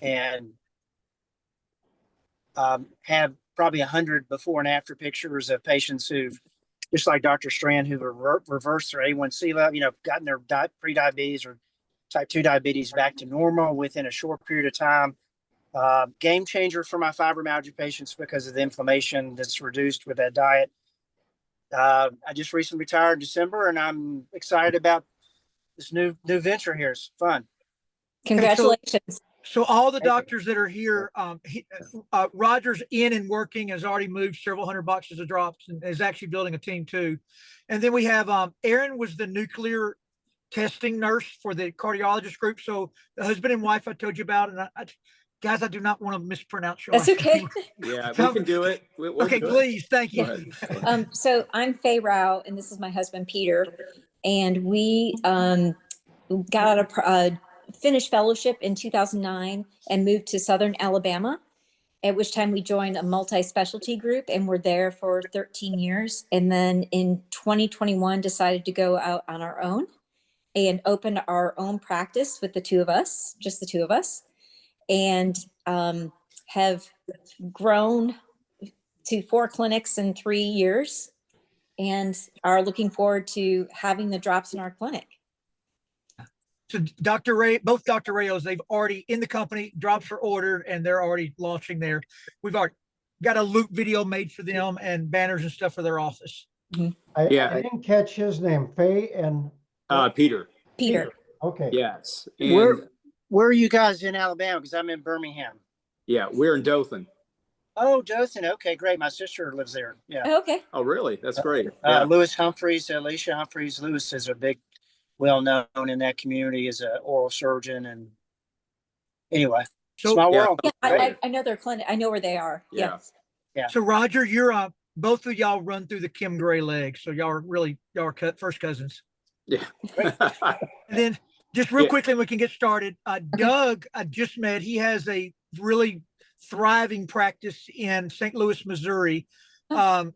and have probably 100 before and after pictures of patients who've, just like Dr. Strand, who've reversed their A1C level, gotten their pre-diabetes or type 2 diabetes back to normal within a short period of time. Game changer for my fibromyalgia patients because of the inflammation that's reduced with that diet. I just recently retired in December, and I'm excited about this new venture here. It's fun. Congratulations. So all the doctors that are here, Rodger's in and working, has already moved several hundred boxes of drops and is actually building a team too. And then we have Erin was the nuclear testing nurse for the cardiologist group. So the husband and wife I told you about, and guys, I do not want to mispronounce your That's okay. Yeah, we can do it. Okay, please. Thank you. So I'm Faye Rao, and this is my husband, Peter. And we got a finished fellowship in 2009 and moved to Southern Alabama, at which time we joined a multi-specialty group and were there for 13 years. And then in 2021, decided to go out on our own and open our own practice with the two of us, just the two of us, and have grown to 4 clinics in 3 years and are looking forward to having the drops in our clinic. So Dr. Ray, both Dr. Rayos, they've already in the company, drops are ordered and they're already launching there. We've already got a loop video made for them and banners and stuff for their office. I didn't catch his name. Faye and Peter. Peter. Okay. Yes. And where are you guys in Alabama? Because I'm in Birmingham. Yeah, we're in Dothan. Oh, Dothan. Okay, great. My sister lives there. Yeah. Okay. Oh, really? That's great. Lewis Humphreys, Alicia Humphreys. Lewis is a big, well-known in that community as an oral surgeon. And anyway, small world. Yeah, I know their clinic. I know where they are. Yeah. Yeah. So Rodger, you're both of y'all run through the Kim Gray leg. So y'all are first cousins. Yeah. And then just real quickly, we can get started. Doug, I just met, he has a really thriving practice in St. Louis, Missouri.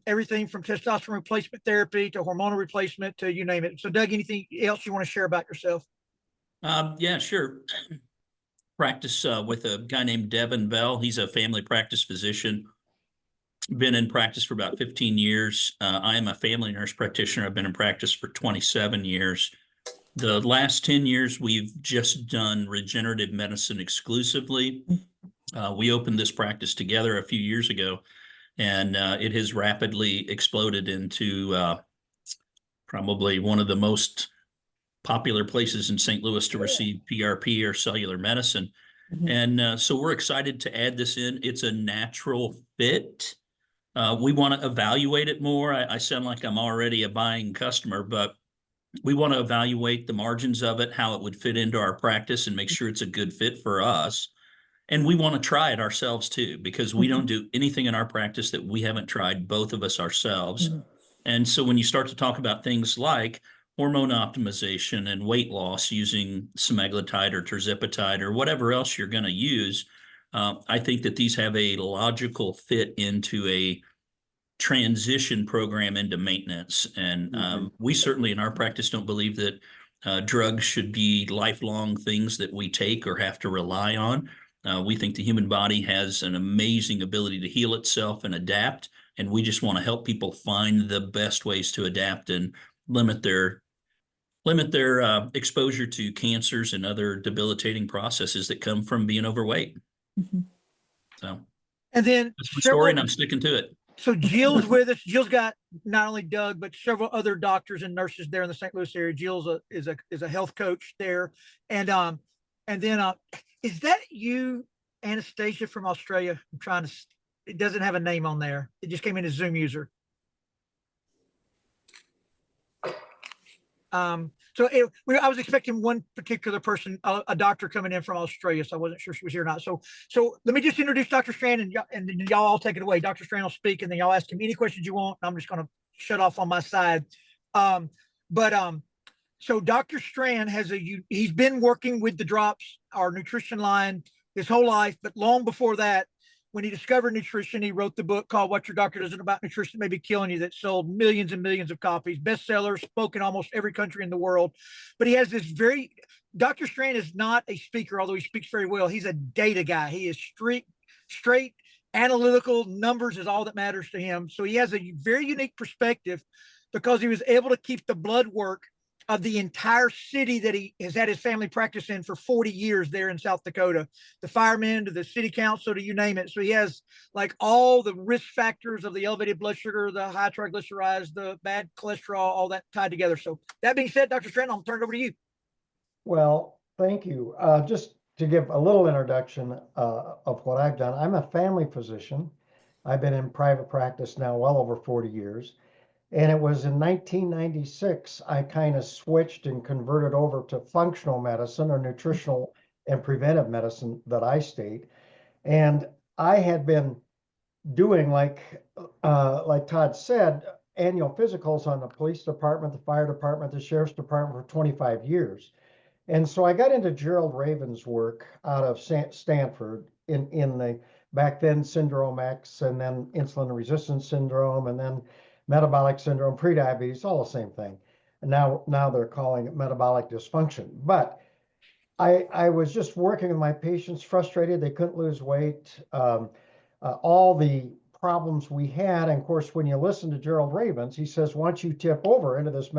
Everything from testosterone replacement therapy to hormonal replacement to you name it. So Doug, anything else you want to share about yourself? Yeah, sure. Practice with a guy named Devin Bell. He's a family practice physician. Been in practice for about 15 years. I am a family nurse practitioner. I've been in practice for 27 years. The last 10 years, we've just done regenerative medicine exclusively. We opened this practice together a few years ago, and it has rapidly exploded into probably one of the most popular places in St. Louis to receive PRP or cellular medicine. And so we're excited to add this in. It's a natural fit. We want to evaluate it more. I sound like I'm already a buying customer, but we want to evaluate the margins of it, how it would fit into our practice and make sure it's a good fit for us. And we want to try it ourselves too, because we don't do anything in our practice that we haven't tried, both of us ourselves. And so when you start to talk about things like hormone optimization and weight loss using semaglutide or tirzepatide or whatever else you're going to use, I think that these have a logical fit into a transition program into maintenance. And we certainly in our practice don't believe that drugs should be lifelong things that we take or have to rely on. We think the human body has an amazing ability to heal itself and adapt, and we just want to help people find the best ways to adapt and limit their exposure to cancers and other debilitating processes that come from being overweight. So, and then that's my story, and I'm sticking to it. So Jill's with us. Jill's got not only Doug, but several other doctors and nurses there in the St. Louis area. Jill's is a health coach there. And then is that you, Anastasia from Australia? I'm trying to, it doesn't have a name on there. It just came in as Zoom user. I was expecting one particular person, a doctor coming in from Australia, so I wasn't sure she was here or not. So let me just introduce Dr. Strand, and then y'all all take it away. Dr. Strand will speak, and then y'all ask him any questions you want. I'm just going to shut off on my side. So Dr. Strand he's been working with the drops, our nutrition line, his whole life, but long before that, when he discovered nutrition, he wrote the book called What Your Doctor Doesn't About Nutrition May Be Killing You, that sold millions and millions of copies, bestsellers, spoke in almost every country in the world. But he has this very Dr. Strand is not a speaker, although he speaks very well. He's a data guy. He is straight analytical. Numbers is all that matters to him. So he has a very unique perspective because he was able to keep the blood work of the entire city that he has had his family practice in for 40 years there in South Dakota, the firemen to the city council to you name it. So he has like all the risk factors of the elevated blood sugar, the high triglycerides, the bad cholesterol, all that tied together. So that being said, Dr. Strand, I'll turn it over to you. Well, thank you. Just to give a little introduction of what I've done, I'm a family physician. I've been in private practice now well over 40 years. And it was in 1996, I kind of switched and converted over to functional medicine or nutritional and preventive medicine that I state. And I had been doing like Todd said, annual physicals on the police department, the fire department, the sheriff's department for 25 years. And so I got into Gerald Raven's work out of Stanford in the back then Syndrome X, and then insulin resistance syndrome, and then metabolic syndrome, prediabetes, all the same thing. And now they're calling it metabolic dysfunction. But I was just working with my patients, frustrated. They couldn't lose weight. All the problems we had. And of course, when you listen to Gerald Ravens, he says, once you tip over into this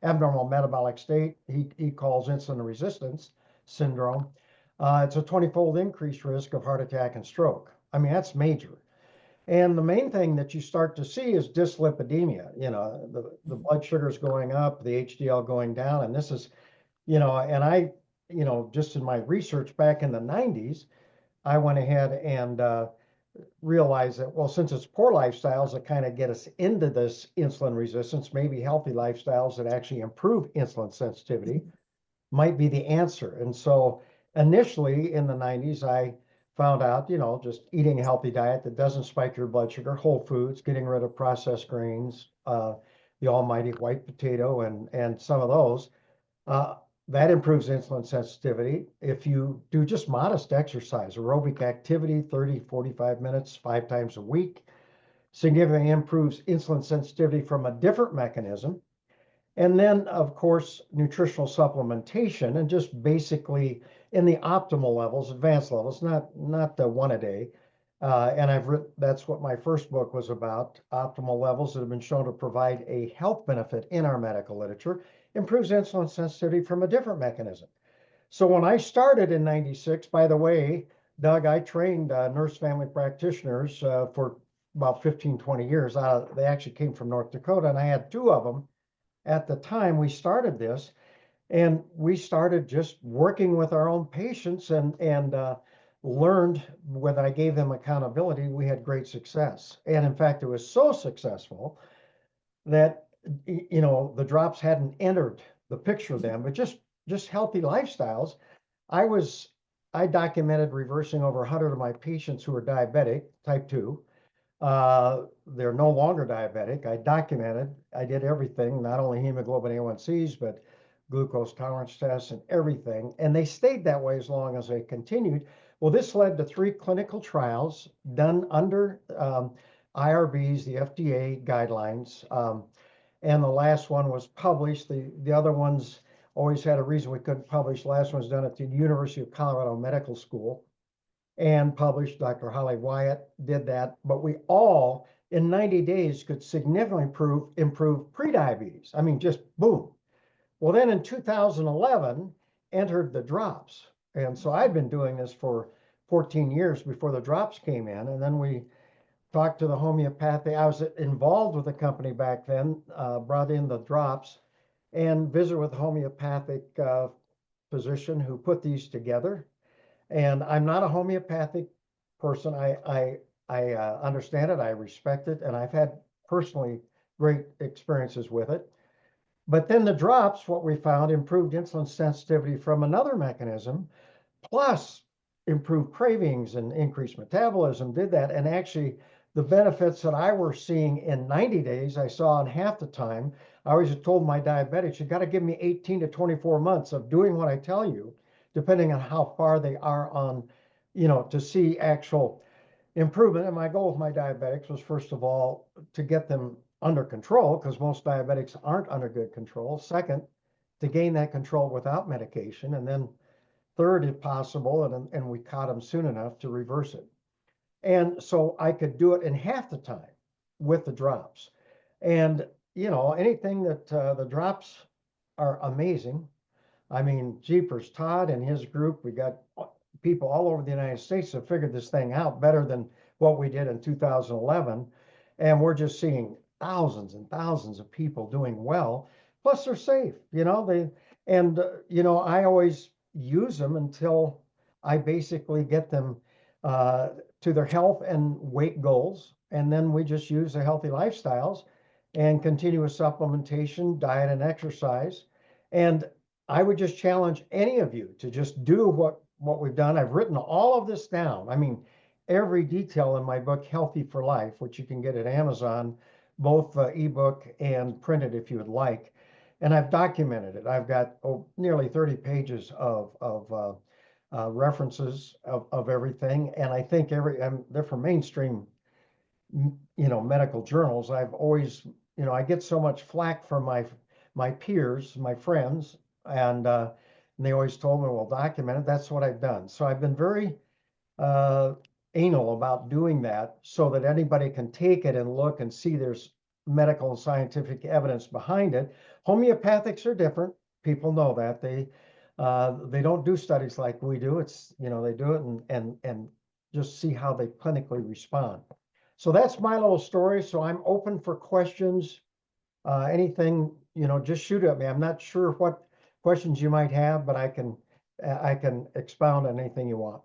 abnormal metabolic state, he calls insulin resistance syndrome, it's a 20-fold increased risk of heart attack and stroke. I mean, that's major. And the main thing that you start to see is dyslipidemia. You know, the blood sugars going up, the HDL going down. And this is, and I, just in my research back in the 90s, I went ahead and realized that, well, since it's poor lifestyles that kind of get us into this insulin resistance, maybe healthy lifestyles that actually improve insulin sensitivity might be the answer. And so initially in the 90s, I found out, just eating a healthy diet that doesn't spike your blood sugar, whole foods, getting rid of processed grains, the almighty white potato and some of those, that improves insulin sensitivity. If you do just modest exercise, aerobic activity, 30, 45 minutes, 5 times a week, significantly improves insulin sensitivity from a different mechanism. And then, of course, nutritional supplementation, and just basically in the optimal levels, advanced levels, not the one a day. And that's what my first book was about, optimal levels that have been shown to provide a health benefit in our medical literature, improves insulin sensitivity from a different mechanism. So when I started in 96, by the way, Doug, I trained nurse family practitioners for about 15, 20 years. They actually came from North Dakota, and I had 2 of them at the time we started this. And we started just working with our own patients and learned when I gave them accountability, we had great success. And in fact, it was so successful that, the drops hadn't entered the picture then, but just healthy lifestyles. I documented reversing over 100 of my patients who were diabetic, type 2. They're no longer diabetic. I did everything, not only hemoglobin A1Cs, but glucose tolerance tests and everything. And they stayed that way as long as they continued. Well, this led to 3 clinical trials done under IRBs, the FDA guidelines. And the last one was published. The other ones always had a reason we couldn't publish. The last one was done at the University of Colorado Medical School and published. Dr. Holly Wyatt did that. But we all, in 90 days, could significantly improve prediabetes. I mean, just boom. Well, then in 2011, entered the drops. And so I'd been doing this for 14 years before the drops came in. And then we talked to the homeopathic. I was involved with the company back then, brought in the drops, and visited with a homeopathic physician who put these together. And I'm not a homeopathic person. I understand it, I respect it, and I've had personally great experiences with it. But then the drops, what we found, improved insulin sensitivity from another mechanism, plus improved cravings and increased metabolism, did that. And actually, the benefits that I were seeing in 90 days, I saw in half the time. I always told my diabetics, you got to give me 18 to 24 months of doing what I tell you, depending on how far they are on, to see actual improvement. And my goal with my diabetics was, first of all, to get them under control, because most diabetics aren't under good control. Second, to gain that control without medication. And then third, if possible, and we caught them soon enough to reverse it. And so I could do it in half the time with the drops. And, you know, anything that the drops are amazing. I mean, jeepers, Todd and his group, we got people all over the United States have figured this thing out better than what we did in 2011. And we're just seeing thousands and thousands of people doing well. Plus they're safe, you know, you know, I always use them until I basically get them to their health and weight goals. And then we just use the healthy lifestyles and continuous supplementation, diet and exercise. And I would just challenge any of you to just do what we've done. I've written all of this down. I mean, every detail in my book, Healthy for Life, which you can get at Amazon, both ebook and printed if you would like. And I've documented it. I've got nearly 30 pages of references of everything. And I think they're from mainstream, you know, medical journals. I've always, you know, I get so much flack from my peers, my friends, and they always told me, well, document it. That's what I've done. So I've been very anal about doing that so that anybody can take it and look and see there's medical and scientific evidence behind it. Homeopathics are different. People know that. They don't do studies like we do. It's, you know, they do it and just see how they clinically respond. So that's my little story. So I'm open for questions. Anything, you know, just shoot at me. I'm not sure what questions you might have, but I can expound on anything you want.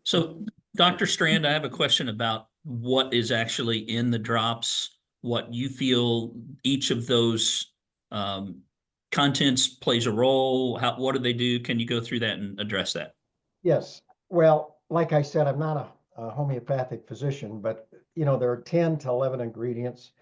So, Dr. Strand, I have a question about what is actually in the drops, what you feel each of those contents plays a role. What do they do? Can you go through that and address that? Yes. Well, like I said, I'm not a homeopathic physician, but, you know, there are 10 to 11 ingredients.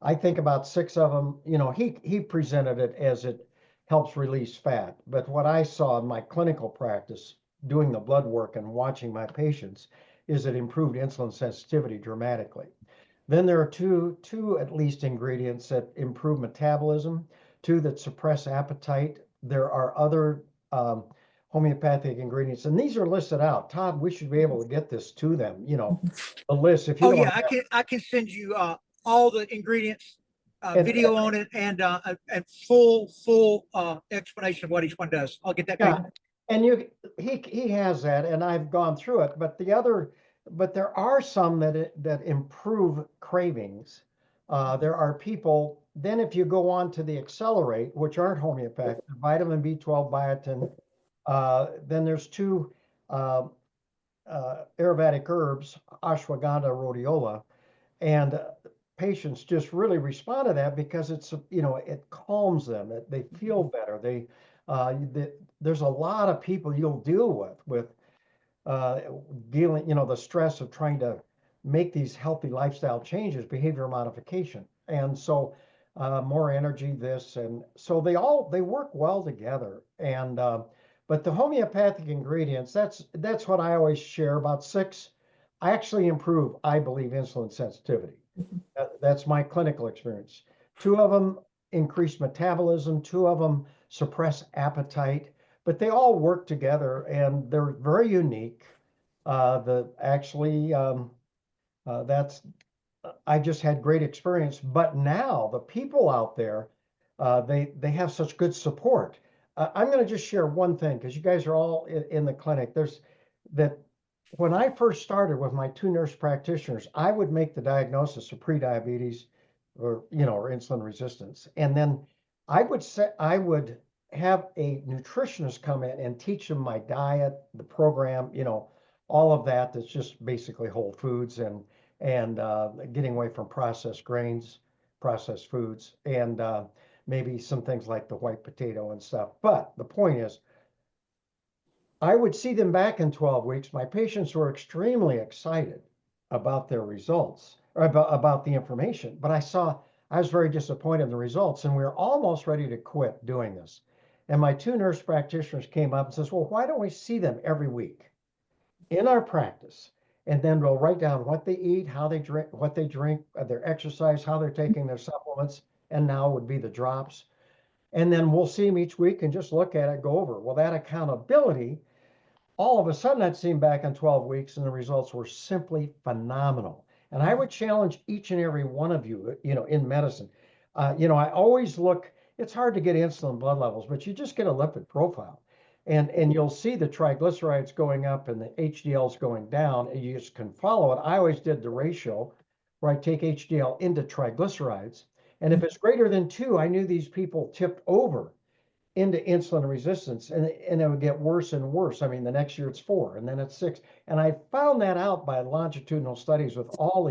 I think about 6 of them, you know, he presented it as it helps release fat. But what I saw in my clinical practice, doing the blood work and watching my patients, is it improved insulin sensitivity dramatically. Then there are two at least ingredients that improve metabolism, 2 that suppress appetite. There are other homeopathic ingredients, and these are listed out. Todd, we should be able to get this to them, you know, a list. If you Oh don't yeah, I can send you all the ingredients, video on it, and full explanation of what each one does. I'll get that. Yeah, and he has that, and I've gone through it. But there are some that improve cravings. There are people. Then if you go on to the Accelerate, which aren't homeopathic, vitamin B12, biotin. Then there's 2 Ayurvedic herbs, ashwagandha, rhodiola, and patients just really respond to that because it's, you know, it calms them. They feel better. There's a lot of people you'll deal with dealing, you know, the stress of trying to make these healthy lifestyle changes, behavior modification, and so more energy, this, and so they work well together. And but the homeopathic ingredients, that's what I always share. About 6 I actually improve, I believe, insulin sensitivity. That's my clinical experience. 2 of them increase metabolism, 2 of them suppress appetite, but they all work together and they're very unique. I just had great experience, but now the people out there, they have such good support. I'm going to just share one thing because you guys are all in the clinic. When I first started with my 2 nurse practitioners, I would make the diagnosis of prediabetes or insulin resistance. And then I would have a nutritionist come in and teach them my diet, the program, all of that. That's just basically whole foods and getting away from processed grains, processed foods, and maybe some things like the white potato and stuff. But the point is, I would see them back in 12 weeks. My patients were extremely excited about their results or about the information, but I was very disappointed in the results, and we were almost ready to quit doing this. And my 2 nurse practitioners came up and says, well, why don't we see them every week in our practice and then we'll write down what they eat, how they drink, their exercise, how they're taking their supplements, and now would be the drops. And then we'll see them each week and just look at it, go over. Well, that accountability, all of a sudden I'd seen back in 12 weeks and the results were simply phenomenal. And I would challenge each and every one of you, in medicine. I always look, it's hard to get insulin blood levels, but you just get a lipid profile. And you'll see the triglycerides going up and the HDLs going down, and you just can follow it. I always did the ratio where I take HDL into triglycerides. And if it's greater than 2, I knew these people tipped over into insulin resistance, and it would get worse and worse. I mean, the next year it's 4, and then it's 6. And I found that out by longitudinal studies with all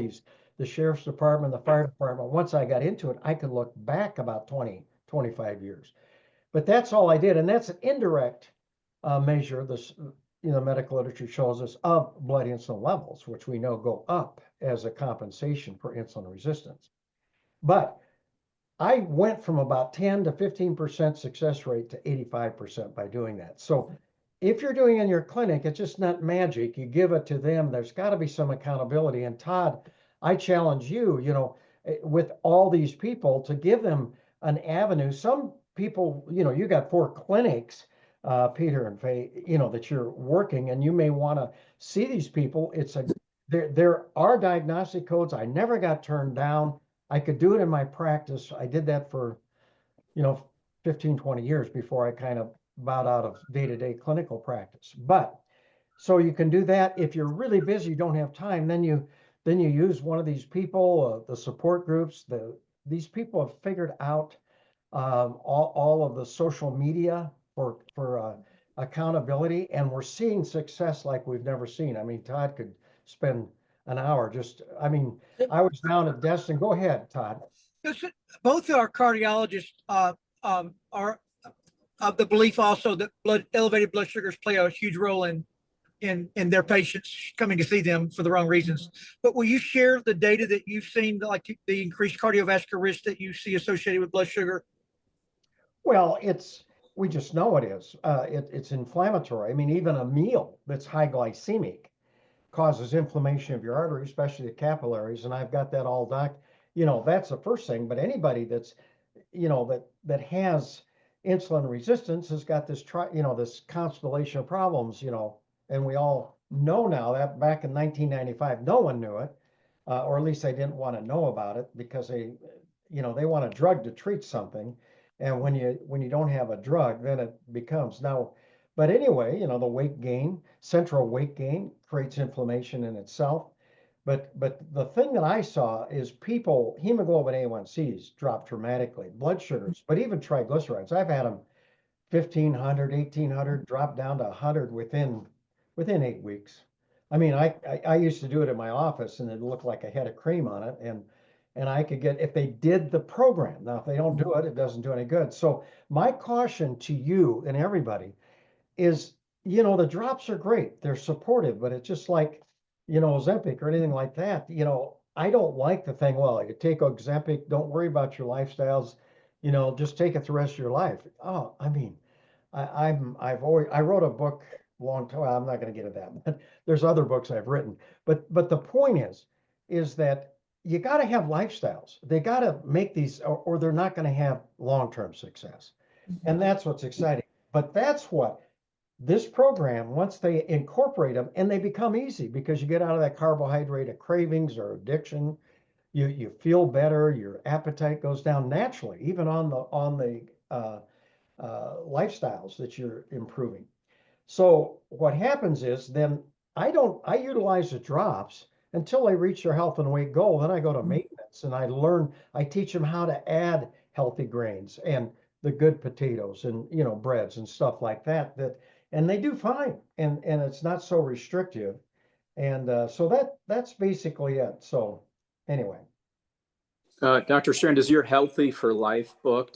the sheriff's department, the fire department. Once I got into it, I could look back about 20, 25 years. But that's all I did. And that's an indirect measure. This, medical literature shows us of blood insulin levels, which we know go up as a compensation for insulin resistance. But I went from about 10 to 15% success rate to 85% by doing that. So if you're doing it in your clinic, it's just not magic. You give it to them. There's got to be some accountability. And Todd, I challenge you, with all these people to give them an avenue. Some people, you got 4 clinics, Peter and Faye, that you're working, and you may want to see these people. There are diagnostic codes. I never got turned down. I could do it in my practice. I did that for, 15, 20 years before I kind of bowed out of day-to-day clinical practice. But so you can do that. If you're really busy, you don't have time, then you use one of these people, the support groups. These people have figured out all of the social media for accountability, and we're seeing success like we've never seen. I mean, Todd could spend an hour I was down at Destin. Go ahead, Todd. Both our cardiologists are of the belief also that elevated blood sugars play a huge role in their patients coming to see them for the wrong reasons. But will you share the data that you've seen, like the increased cardiovascular risk that you see associated with blood sugar? Well, we just know it is. It's inflammatory. I mean, even a meal that's high glycemic causes inflammation of your arteries, especially the capillaries. And I've got that all that's the first thing. But anybody that's, that has insulin resistance has got this, this constellation of problems, and we all know now that back in 1995, no one knew it, or at least they didn't want to know about it because they want a drug to treat something. And when you don't have a drug, then it becomes now. But anyway, the weight gain, central weight gain creates inflammation in itself. But the thing that I saw is people, hemoglobin A1Cs drop dramatically, blood sugars, but even triglycerides. I've had them 1,500, 1,800, drop down to 100 within 8 weeks. I mean, I used to do it in my office, and it looked like I had a cream on it, and I could get, if they did the program. Now, if they don't do it, it doesn't do any good. So my caution to you and everybody is, the drops are great. They're supportive, but it's just like, Ozempic or anything like that. I don't like the thing, well, you take Ozempic, don't worry about your lifestyles, just take it the rest of your life. Oh, I mean, I wrote a book long time. Well, I'm not going to get into that, but there's other books I've written. But the point is that you got to have lifestyles. They got to make these, or they're not going to have long-term success. And that's what's exciting. But that's what this program, once they incorporate them, and they become easy because you get out of that carbohydrate cravings or addiction, you feel better, your appetite goes down naturally, even on the lifestyles that you're improving. So what happens is then I utilize the drops until they reach their health and weight goal. Then I go to maintenance and I teach them how to add healthy grains and the good potatoes and, breads and stuff like that, and they do fine. And it's not so restrictive. And so that's basically it. So anyway. Dr. Strand, does your Healthy for Life book,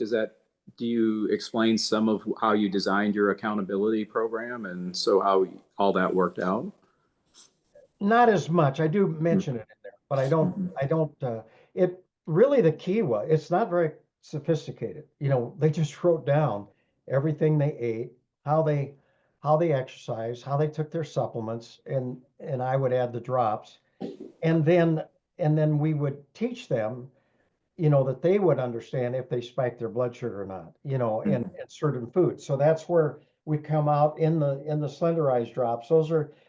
do you explain some of how you designed your accountability program and so how all that worked out? Not as much. I do mention it in there, but I don't, it really, the key was, it's not very sophisticated. They just wrote down everything they ate, how they how they exercise, how they took their supplements, and I would add the drops. And then we would teach them, that they would understand if they spike their blood sugar or not, and certain foods. So that's where we come out in the slenderized drops.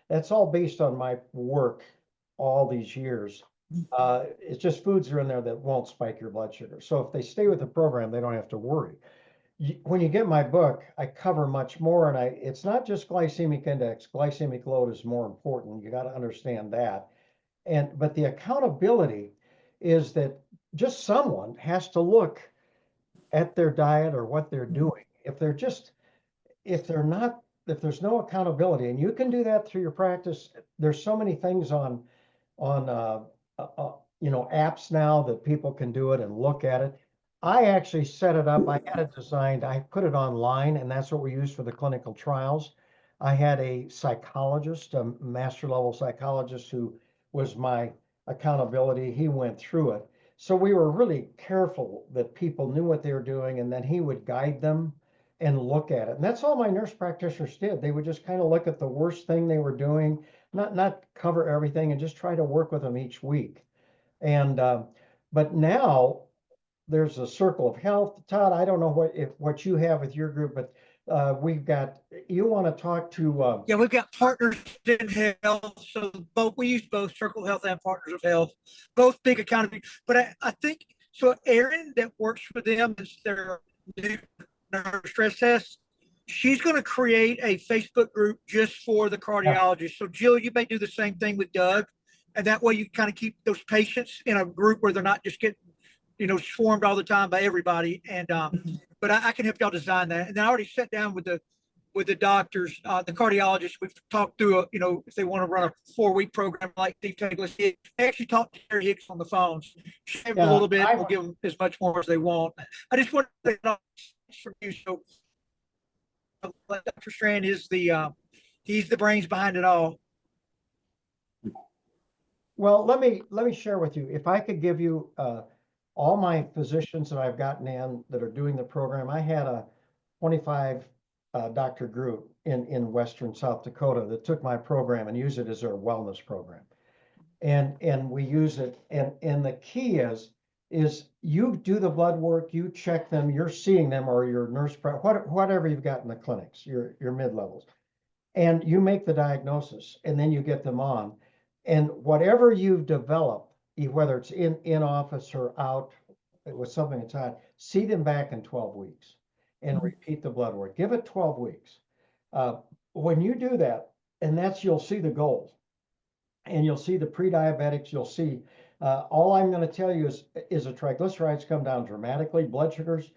That's all based on my work all these years. It's just foods are in there that won't spike your blood sugar. So if they stay with the program, they don't have to worry. When you get my book, I cover much more, and it's not just glycemic index. Glycemic load is more important. You got to understand that. But the accountability is that just someone has to look at their diet or what they're doing. If there's no accountability, and you can do that through your practice. There's so many things on apps now that people can do it and look at it. I actually set it up. I had it designed. I put it online, and that's what we use for the clinical trials. I had a psychologist, a master level psychologist, who was my accountability. He went through it. So we were really careful that people knew what they were doing, and then he would guide them and look at it. And that's all my nurse practitioners did. They would just kind of look at the worst thing they were doing, not cover everything, and just try to work with them each week. And but now there's a circle of health. Todd, I don't know what you have with your group, but you want to talk to Yeah, we've got Partners in Health. So we use both Circle of Health and Partners of Health, both big accountability. But I think so. Erin, that works for them, is their new nurse stress test. She's going to create a Facebook group just for the cardiologist. So Jill, you may do the same thing with Doug, and that way you kind of keep those patients in a group where they're not just getting swarmed all the time by everybody. And but I can help y'all design that. And then I already sat down with the doctors, the cardiologists. We've talked through if they want to run a 4-week program like Steve Taylor. They actually talked to Terry Hicks on the phones, shave a little bit. We'll give them as much more as they want. I just want to say from you. So Dr. Strand is he's the brains behind it all. Well, let me share with you. If I could give you all my physicians that I've gotten in that are doing the program. I had a 25 doctor group in Western South Dakota that took my program and used it as their wellness program. And we use it. And the key is you do the blood work, you check them, you're seeing them, or your nurse, whatever you've got in the clinics, your mid-levels. And you make the diagnosis, and then you get them on. And whatever you've developed, whether it's in office or out with something that's hot, see them back in 12 weeks and repeat the blood work. Give it 12 weeks. When you do that, and you'll see the goals, and you'll see the pre-diabetics, you'll see, all I'm going to tell you is the triglycerides come down dramatically, blood sugars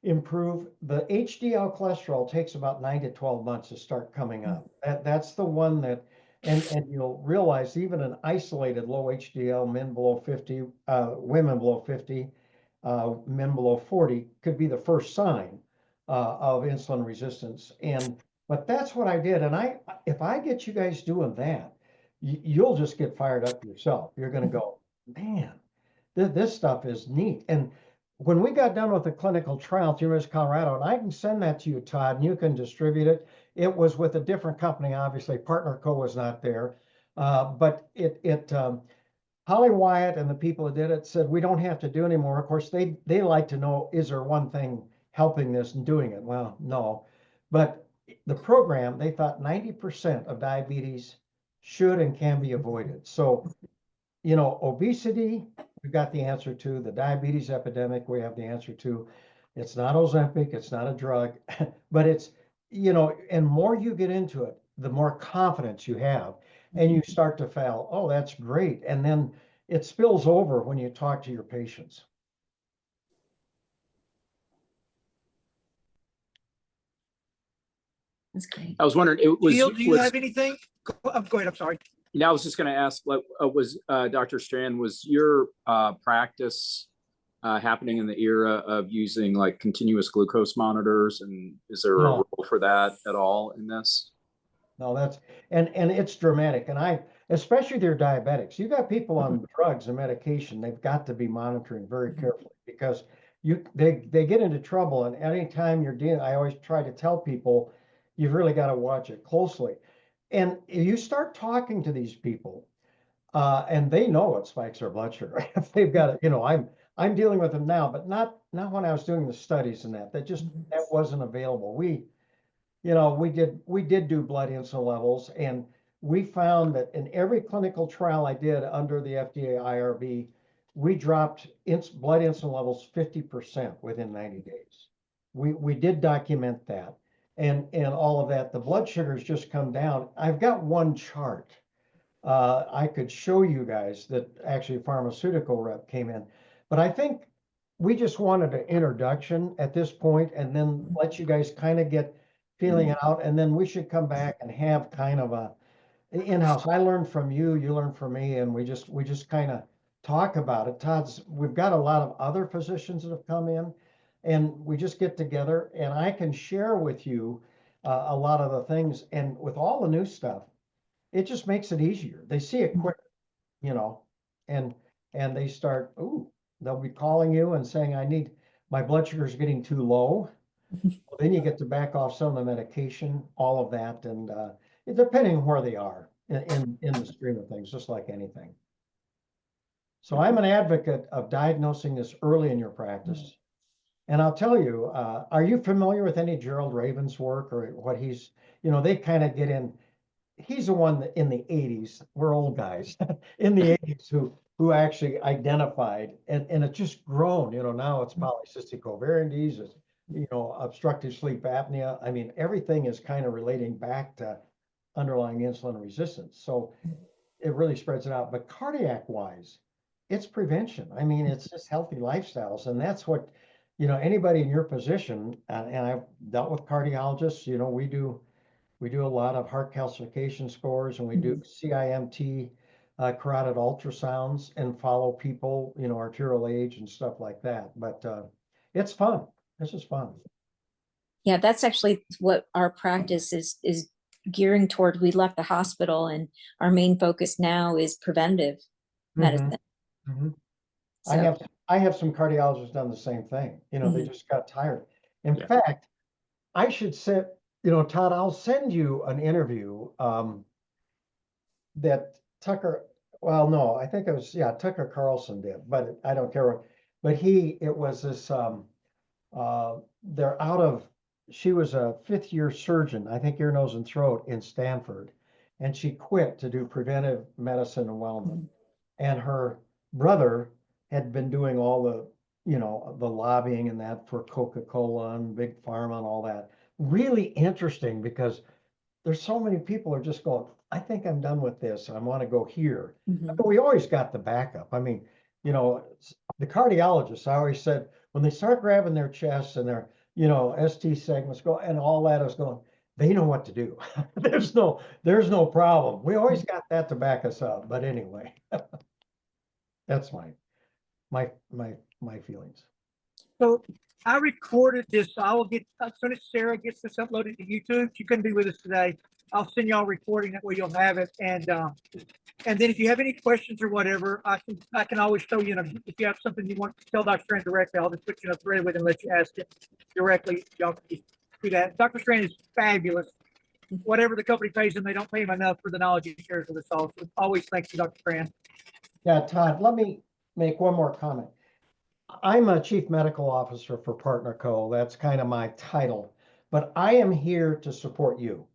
improve. The HDL cholesterol takes about 9 to 12 months to start coming up. That's the one that, and you'll realize even an isolated low HDL, men below 50, women below 50, men below 40 could be the first sign of insulin resistance. But that's what I did. And if I get you guys doing that, you'll just get fired up yourself. You're going to go, man, this stuff is neat. And when we got done with the clinical trial at the University of Colorado, and I can send that to you, Todd, and you can distribute it. It was with a different company, obviously. Partner Co was not there, but Holly Wyatt and the people that did it said we don't have to do anymore. Of course, they like to know, is there one thing helping this and doing it? Well, no, but the program, they thought 90% of diabetes should and can be avoided. So, obesity, we've got the answer to. The diabetes epidemic, we have the answer to. It's not Ozempic, it's not a drug, but it's, and more you get into it, the more confidence you have, and you start to feel, oh, that's great. And then it spills over when you talk to your patients. That's great. I was wondering, Jill, do you have anything? Go ahead, I'm sorry. I was just going to ask, Dr. Strand, was your practice happening in the era of using like continuous glucose monitors, and is there a role for that at all in this? No, and it's dramatic. And especially their diabetics, you got people on drugs and medication, they've got to be monitoring very carefully because they get into trouble. And anytime you're dealing, I always try to tell people, you've really got to watch it closely. And you start talking to these people, and they know what spikes their blood sugar. If they've got it, I'm dealing with them now, but not when I was doing the studies and that wasn't available. We did do blood insulin levels, and we found that in every clinical trial I did under the FDA IRB, we dropped blood insulin levels 50% within 90 days. We did document that, and all of that. The blood sugars just come down. I've got one chart I could show you guys that actually a pharmaceutical rep came in, but I think we just wanted an introduction at this point, and then let you guys kind of get feeling it out, and then we should come back and have kind of a in-house. I learned from you, you learned from me, and we just kind of talk about it. We've got a lot of other physicians that have come in, and we just get together, and I can share with you a lot of the things, and with all the new stuff, it just makes it easier. They see it quick, and they start, they'll be calling you and saying, my blood sugar is getting too low. Well, then you get to back off some of the medication, all of that, and depending where they are in the stream of things, just like anything. So I'm an advocate of diagnosing this early in your practice. And I'll tell you, are you familiar with any Gerald Raven's work, or what they kind of get in? He's the one that in the 80s, we're old guys, in the 80s who actually identified, and it's just grown, now it's polycystic ovarian disease, it's, obstructive sleep apnea. I mean, everything is kind of relating back to underlying insulin resistance. So it really spreads it out. But cardiac wise, it's prevention. I mean, it's just healthy lifestyles. And that's what, anybody in your position, and I've dealt with cardiologists, we do a lot of heart calcification scores, and we do CIMT, carotid ultrasounds, and follow people, arterial age and stuff like that. But it's fun. This is fun. Yeah, that's actually what our practice is gearing toward. We left the hospital, and our main focus now is preventive medicine. Mm-hmm. So, I have some cardiologists done the same thing. They just got tired. In Yeah. fact, I should say, Todd, I'll send you an interview that Tucker, well, no, I think it was, Tucker Carlson did, but I don't care. But it was this, she was a 5th-year surgeon, I think ear, nose, and throat in Stanford, and she quit to do preventive medicine and wellness. And her brother had been doing all the, the lobbying and that for Coca-Cola and Big Pharma and all that. Really interesting, because there's so many people are just going, I think I'm done with this. I want to go here. But we always got the backup. I mean, the cardiologists, I always said, when they start grabbing their chests and their, ST segments go and all that is going, they know what to do. There's no problem. We always got that to back us up. But anyway, that's my feelings. So I recorded this. I will get, as soon as Sarah gets this uploaded to YouTube, she couldn't be with us today. I'll send y'all a recording, that way you'll have it. And then if you have any questions or whatever, I can always show you, if you have something you want to tell Dr. Strand directly, I'll just put you in a thread with and let you ask it directly. Y'all can just do that. Dr. Strand is fabulous. Whatever the company pays him, they don't pay him enough for the knowledge he shares with us all. So always thanks to Dr. Strand. Yeah, Todd, let me make one more comment. I'm a chief medical officer for Partner Co. That's kind of my title, but I am here to support you.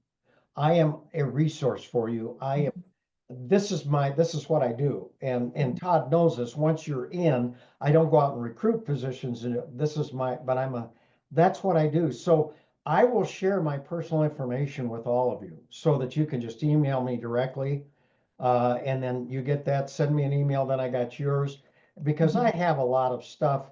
I am a resource for you. This is what I do. And Todd knows this. Once you're in, I don't go out and recruit physicians, and that's what I do. So I will share my personal information with all of you so that you can just email me directly. And then you get that, send me an email, then I got yours, because I have a lot of stuff.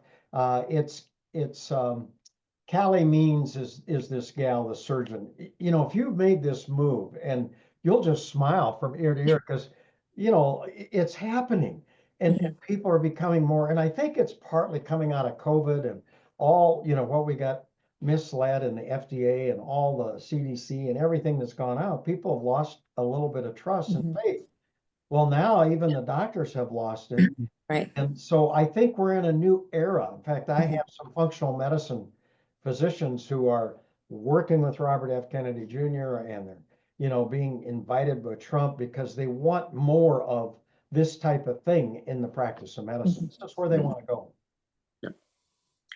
Callie Means is this gal, the surgeon. If you've made this move, and you'll just smile from ear to ear, because it's happening, and people are becoming more. And I think it's partly coming out of COVID and all what we got misled in the FDA and all the CDC and everything that's gone out. People have lost a little bit of trust and faith. Well, now even the doctors have lost it. right. And so I think we're in a new era. In fact, I have some functional medicine physicians who are working with Robert F. Kennedy Jr. and they're, being invited by Trump because they want more of this type of thing in the practice of medicine. That's where they want to go.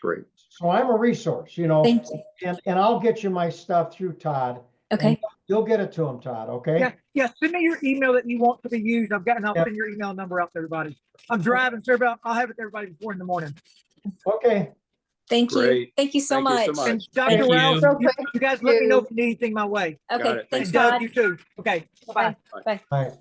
Great. So I'm a resource, Thank you. and I'll get you my stuff through Todd. Okay. And you'll get it to him, Todd, okay? Yeah, yeah. Send me your email that you want to be used. I'll Yeah. send your email number out to everybody. I'm driving, so I'll have it to everybody before in the morning. Okay. Thank you. Great. Thank you so Thank you much. so much. And Dr. Thank Rao, you. you guys let me know if you need anything my way. Okay. it. Thanks, And Doug, Todd. you too. Okay, bye-bye. Bye. All right.